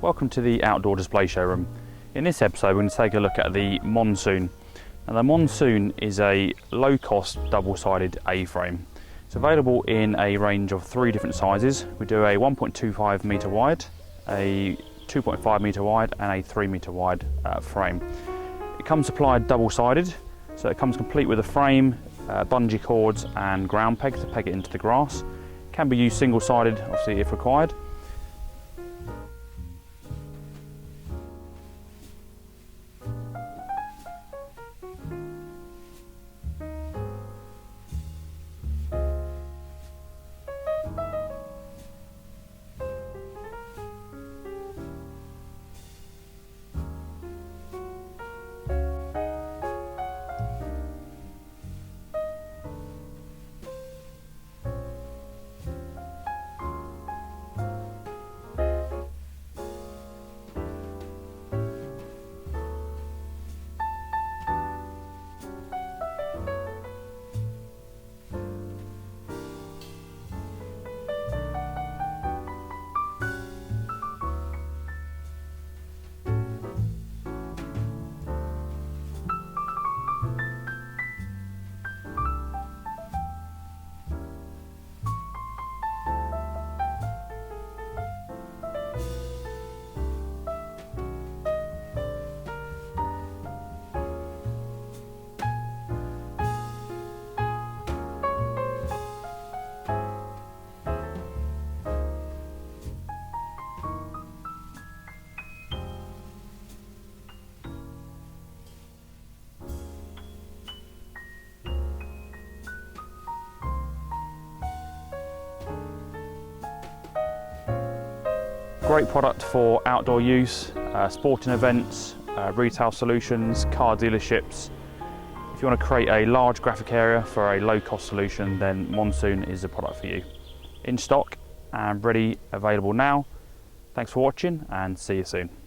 Welcome to the outdoor display showroom. In this episode we're going to take a look at the Monsoon. Now the Monsoon is a low-cost double-sided A-frame. It's available in a range of 3 different sizes. We do a 1.25 metre wide, a 2.5 metre wide and a 3 metre wide frame. It comes supplied double-sided, so it comes complete with a frame, bungee cords and ground peg to peg it into the grass. It can be used single-sided, obviously, if required. Great product for outdoor use, sporting events, retail solutions, car dealerships. If you want to create a large graphic area for a low-cost solution, then Monsoon is the product for you. In stock and ready, available now. Thanks for watching and see you soon.